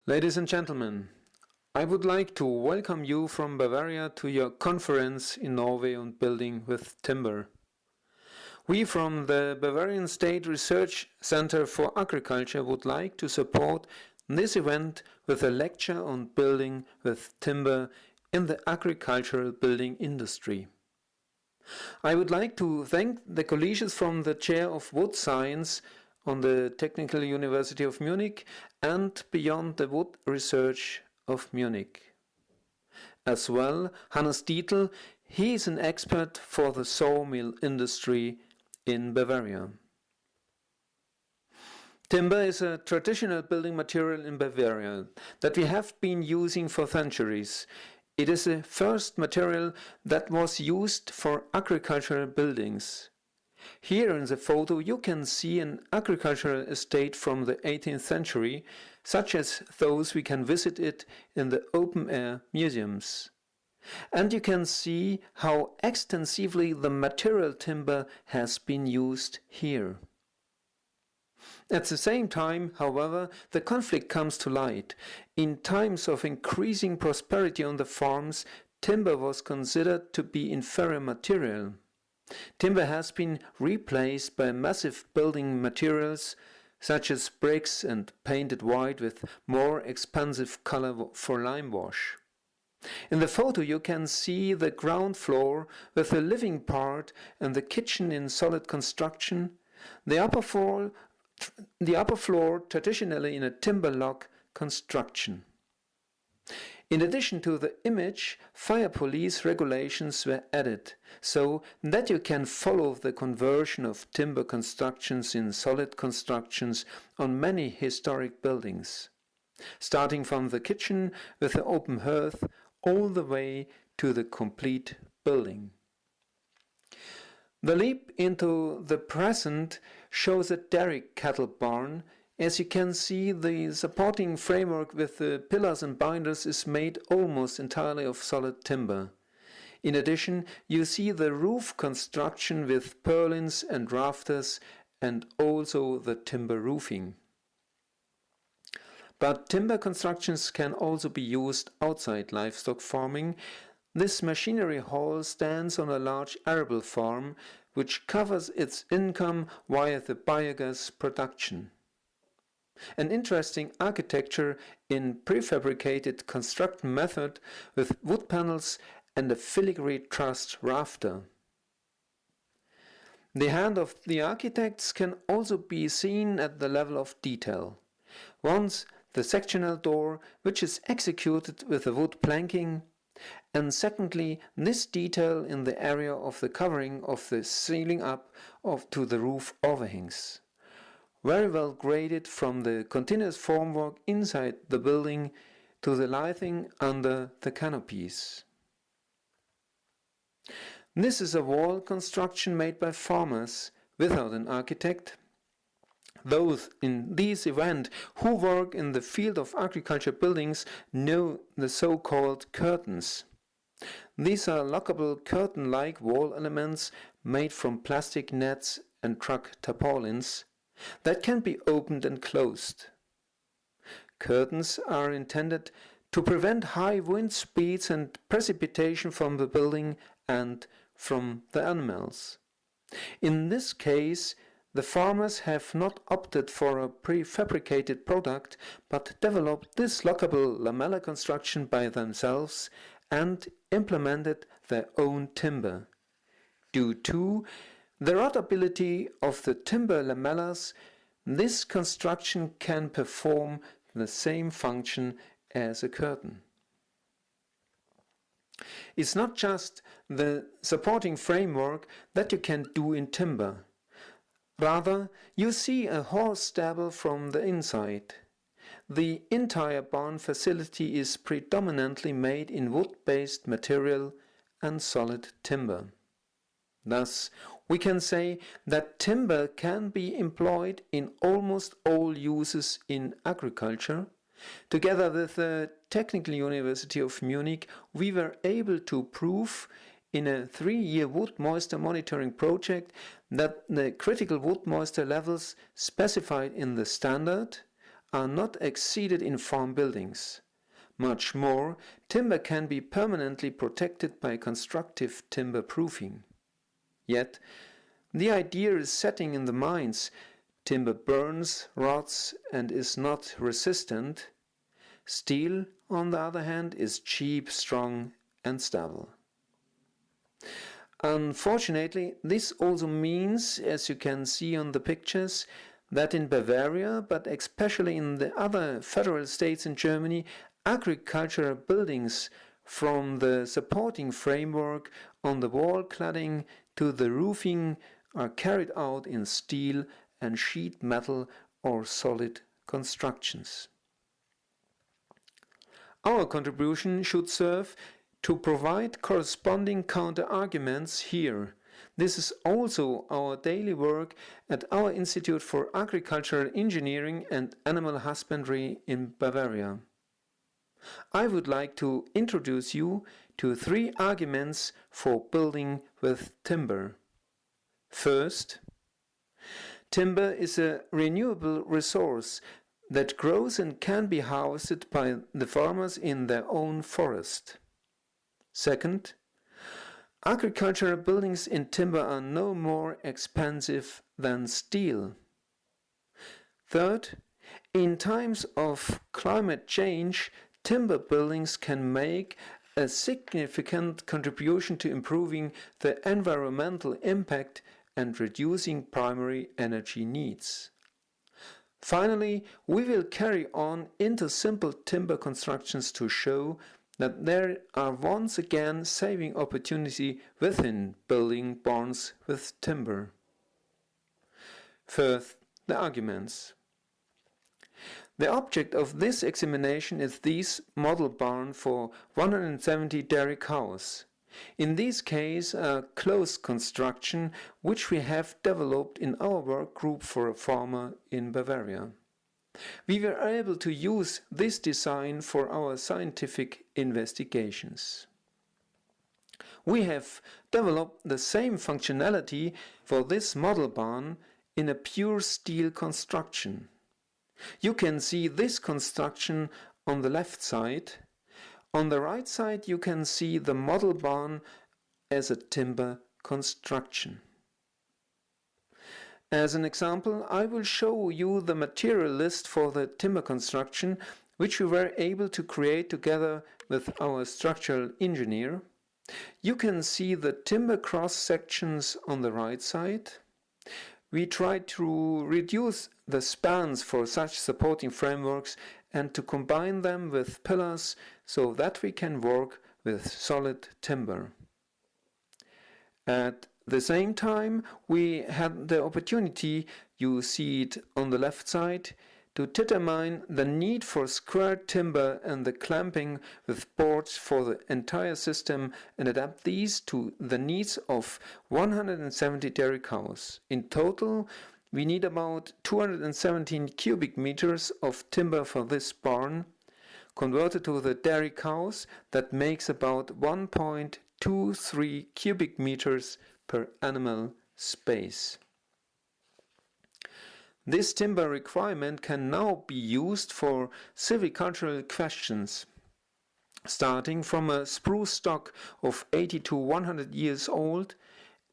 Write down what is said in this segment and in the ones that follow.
Ladies and gentlemen, I would like to welcome you from Bavaria to your conference in Norway on building with timber. We from the Bavarian State Research Center for Agriculture would like to support this event with a lecture on building with timber in the agricultural building industry. I would like to thank the colleagues from the Chair of Wood Science on the Technical University of Munich and Beyond the Wood Research of Munich. As well, Hannes Dietl, he is an expert for the sawmill industry in Bavaria. Timber is a traditional building material in Bavaria that we have been using for centuries. It is the first material that was used for agricultural buildings. Here in the photo you can see an agricultural estate from the 18th century, such as those we can visit it in the open-air museums. And you can see how extensively the material timber has been used here. At the same time, however, the conflict comes to light. In times of increasing prosperity on the farms, timber was considered to be inferior material. Timber has been replaced by massive building materials such as bricks and painted white with more expensive color for lime wash. In the photo you can see the ground floor with the living part and the kitchen in solid construction, the upper floor traditionally in a timber log construction. In addition to the image, fire police regulations were added, so that you can follow the conversion of timber constructions in solid constructions on many historic buildings, starting from the kitchen with the open hearth all the way to the complete building. The leap into the present shows a dairy cattle barn. As you can see, the supporting framework with the pillars and binders is made almost entirely of solid timber. In addition, you see the roof construction with purlins and rafters and also the timber roofing. But timber constructions can also be used outside livestock farming. This machinery hall stands on a large arable farm which covers its income via the biogas production. An interesting architecture in prefabricated construction method with wood panels and a filigree trussed rafter. The hand of the architects can also be seen at the level of detail. Once the sectional door, which is executed with a wood planking, and secondly this detail in the area of the covering of the ceiling up to the roof overhangs. Very well graded from the continuous formwork inside the building to the lighting under the canopies. This is a wall construction made by farmers without an architect. Those in this event who work in the field of agriculture buildings know the so-called curtains. These are lockable curtain-like wall elements made from plastic nets and truck tarpaulins that can be opened and closed. Curtains are intended to prevent high wind speeds and precipitation from the building and from the animals. In this case, the farmers have not opted for a prefabricated product but developed this lockable lamella construction by themselves and implemented their own timber. Due to the rotability of the timber lamellas, this construction can perform the same function as a curtain. It's not just the supporting framework that you can do in timber. Rather, you see a horse stable from the inside. The entire barn facility is predominantly made in wood-based material and solid timber. Thus, we can say that timber can be employed in almost all uses in agriculture. Together with the Technical University of Munich, we were able to prove in a 3-year wood moisture monitoring project that the critical wood moisture levels specified in the standard are not exceeded in farm buildings. Much more, timber can be permanently protected by constructive timber proofing. Yet, the idea is setting in the minds: timber burns, rots, and is not resistant. Steel, on the other hand, is cheap, strong, and stable. Unfortunately, this also means, as you can see on the pictures, that in Bavaria, but especially in the other federal states in Germany, agricultural buildings, from the supporting framework on the wall cladding to the roofing, are carried out in steel and sheet metal or solid constructions. Our contribution should serve to provide corresponding counter-arguments here. This is also our daily work at our Institute for Agricultural Engineering and Animal Husbandry in Bavaria. I would like to introduce you to 3 arguments for building with timber. First, timber is a renewable resource that grows and can be harvested by the farmers in their own forest. Second, agricultural buildings in timber are no more expensive than steel. Third, in times of climate change, timber buildings can make a significant contribution to improving the environmental impact and reducing primary energy needs. Finally, we will carry on into simple timber constructions to show that there are once again saving opportunity within building barns with timber. First, the arguments. The object of this examination is this model barn for 170 dairy cows. In this case, a closed construction which we have developed in our work group for a farmer in Bavaria. We were able to use this design for our scientific investigations. We have developed the same functionality for this model barn in a pure steel construction. You can see this construction on the left side. On the right side you can see the model barn as a timber construction. As an example, I will show you the material list for the timber construction, which we were able to create together with our structural engineer. You can see the timber cross sections on the right side. We tried to reduce the spans for such supporting frameworks and to combine them with pillars so that we can work with solid timber. At the same time, we had the opportunity, you see it on the left side, to determine the need for square timber and the clamping with boards for the entire system and adapt these to the needs of 170 dairy cows. In total, we need about 217 cubic meters of timber for this barn. Converted to the dairy cows, that makes about 1.23 cubic meters per animal space. This timber requirement can now be used for silvicultural questions. Starting from a spruce stock of 80 to 100 years old,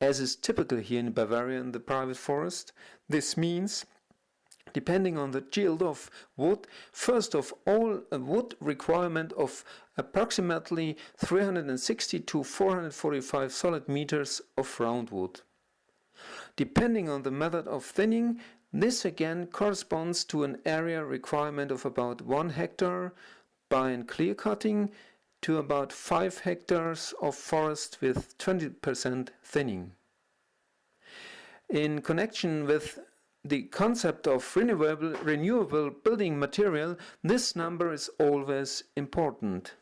as is typical here in Bavaria in the private forest, this means, depending on the yield of wood, first of all a wood requirement of approximately 360 to 445 solid meters of roundwood. Depending on the method of thinning, this again corresponds to an area requirement of about 1 hectare by clear cutting to about 5 hectares of forest with 20% thinning. In connection with the concept of renewable building material, this number is always important.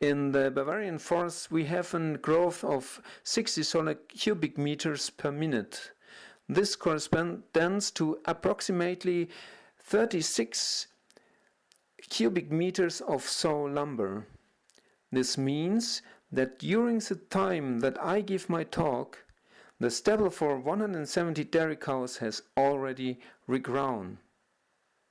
In the Bavarian forests we have a growth of 60 solid cubic meters per minute. This corresponds to approximately 36 cubic meters of saw lumber. This means that during the time that I give my talk, the stable for 170 dairy cows has already regrown.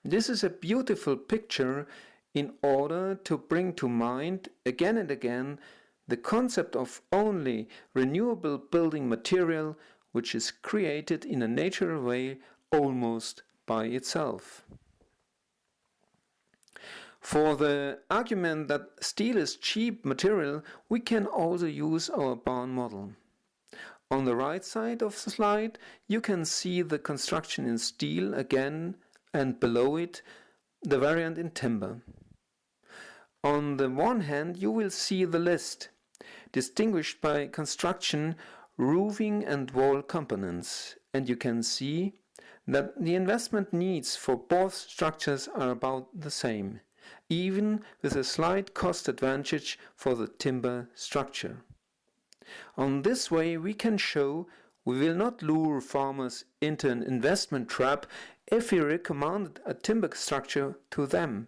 This is a beautiful picture in order to bring to mind again and again the concept of only renewable building material which is created in a natural way almost by itself. For the argument that steel is cheap material, we can also use our barn model. On the right side of the slide, you can see the construction in steel again, and below it, the variant in timber. On the one hand, you will see the list, distinguished by construction, roofing and wall components, and you can see that the investment needs for both structures are about the same, even with a slight cost advantage for the timber structure. On this way we can show we will not lure farmers into an investment trap if we recommend a timber structure to them.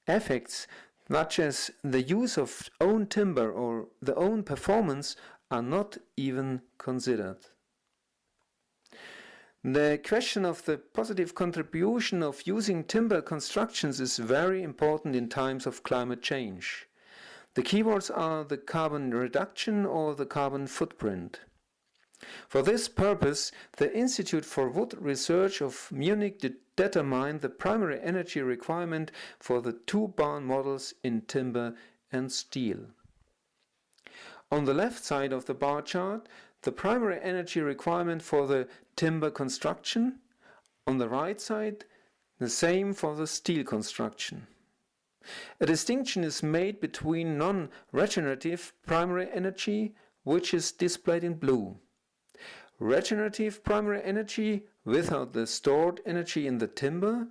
Effects such as the use of own timber or the own performance are not even considered. The question of the positive contribution of using timber constructions is very important in times of climate change. The keywords are the carbon reduction or the carbon footprint. For this purpose, the Institute for Wood Research of Munich determined the primary energy requirement for the two barn models in timber and steel. On the left side of the bar chart, the primary energy requirement for the timber construction. On the right side, the same for the steel construction. A distinction is made between non-regenerative primary energy, which is displayed in blue. Regenerative primary energy without the stored energy in the timber,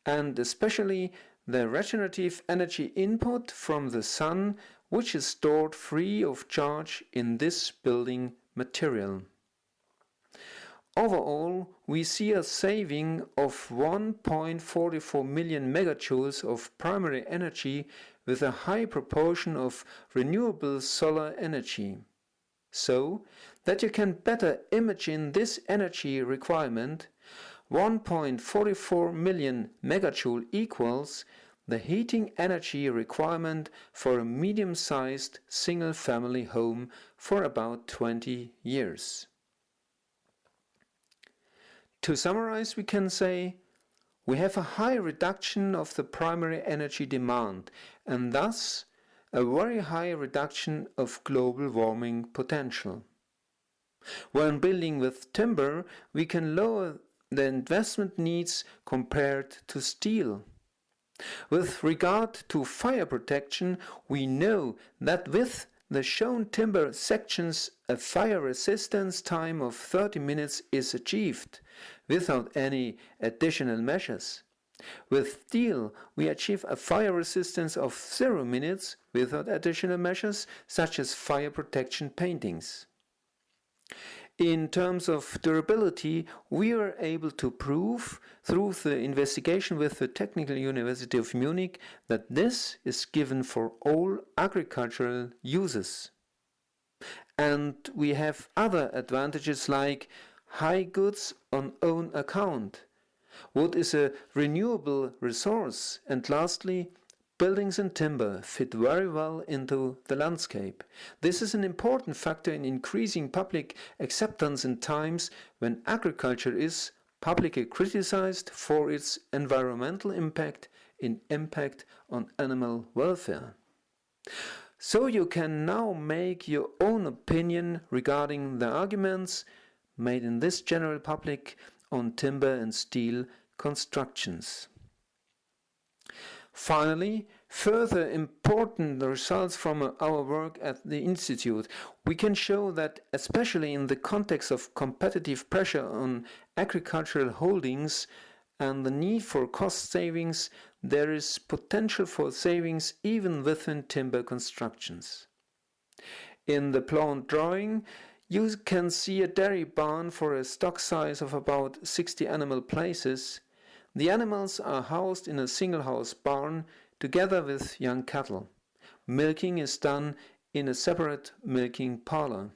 and especially the regenerative energy input from the sun, which is stored free of charge in this building material. Overall, we see a saving of 1.44 million megajoules of primary energy with a high proportion of renewable solar energy. So that you can better imagine this energy requirement, 1.44 million megajoule equals the heating energy requirement for a medium-sized single-family home for about 20 years. To summarize, we can say we have a high reduction of the primary energy demand and thus a very high reduction of global warming potential. When building with timber, we can lower the investment needs compared to steel. With regard to fire protection, we know that with the shown timber sections, a fire resistance time of 30 minutes is achieved without any additional measures. With steel, we achieve a fire resistance of 0 minutes without additional measures such as fire protection paintings. In terms of durability, we are able to prove through the investigation with the Technical University of Munich that this is given for all agricultural uses. And we have other advantages like high goods on own account. Wood is a renewable resource, and lastly, buildings and timber fit very well into the landscape. This is an important factor in increasing public acceptance in times when agriculture is publicly criticized for its environmental impact on animal welfare. So you can now make your own opinion regarding the arguments made in this general public on timber and steel constructions. Finally, further important results from our work at the Institute. We can show that, especially in the context of competitive pressure on agricultural holdings and the need for cost savings, there is potential for savings even within timber constructions. In the planned drawing, you can see a dairy barn for a stock size of about 60 animal places. The animals are housed in a single-house barn together with young cattle. Milking is done in a separate milking parlor.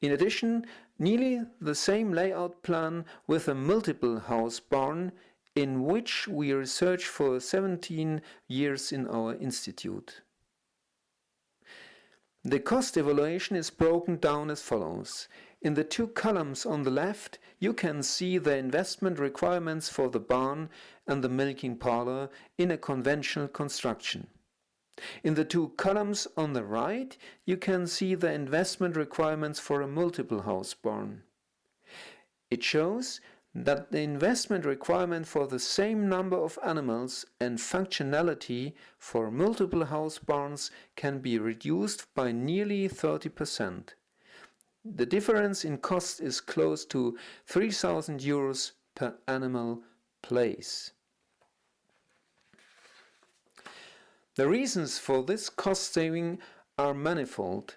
In addition, nearly the same layout plan with a multiple-house barn in which we researched for 17 years in our institute. The cost evaluation is broken down as follows. In the two columns on the left, you can see the investment requirements for the barn and the milking parlor in a conventional construction. In the two columns on the right, you can see the investment requirements for a multiple house barn. It shows that the investment requirement for the same number of animals and functionality for multiple house barns can be reduced by nearly 30%. The difference in cost is close to 3,000 euros per animal place. The reasons for this cost saving are manifold.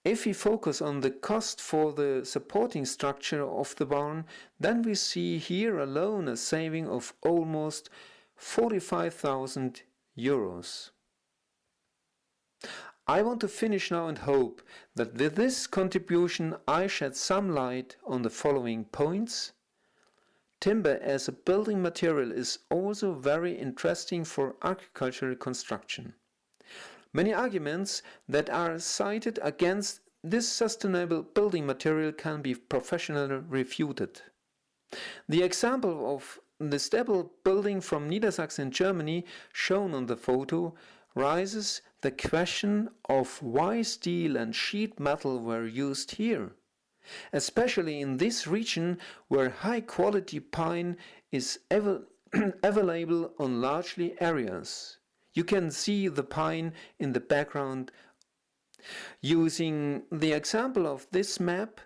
If we focus on the cost for the supporting structure of the barn, then we see here alone a saving of almost 45,000 euros. I want to finish now and hope that with this contribution I shed some light on the following points. Timber as a building material is also very interesting for agricultural construction. Many arguments that are cited against this sustainable building material can be professionally refuted. The example of the stable building from Niedersachsen, Germany, shown on the photo, raises the question of why steel and sheet metal were used here, especially in this region where high-quality pine is available on largely areas. You can see the pine in the background. Using the example of this map,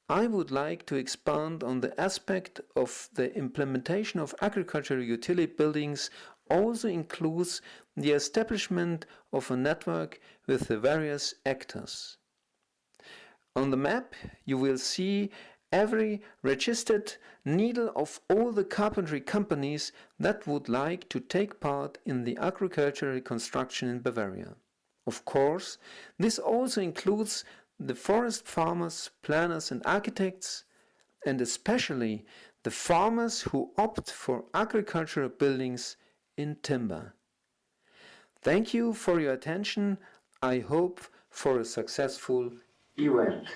I would like to expand on the aspect of the implementation of agricultural utility buildings also includes the establishment of a network with the various actors. On the map, you will see every registered needle of all the carpentry companies that would like to take part in the agricultural construction in Bavaria. Of course, this also includes the forest farmers, planners and architects, and especially the farmers who opt for agricultural buildings in timber. Thank you for your attention. I hope for a successful event.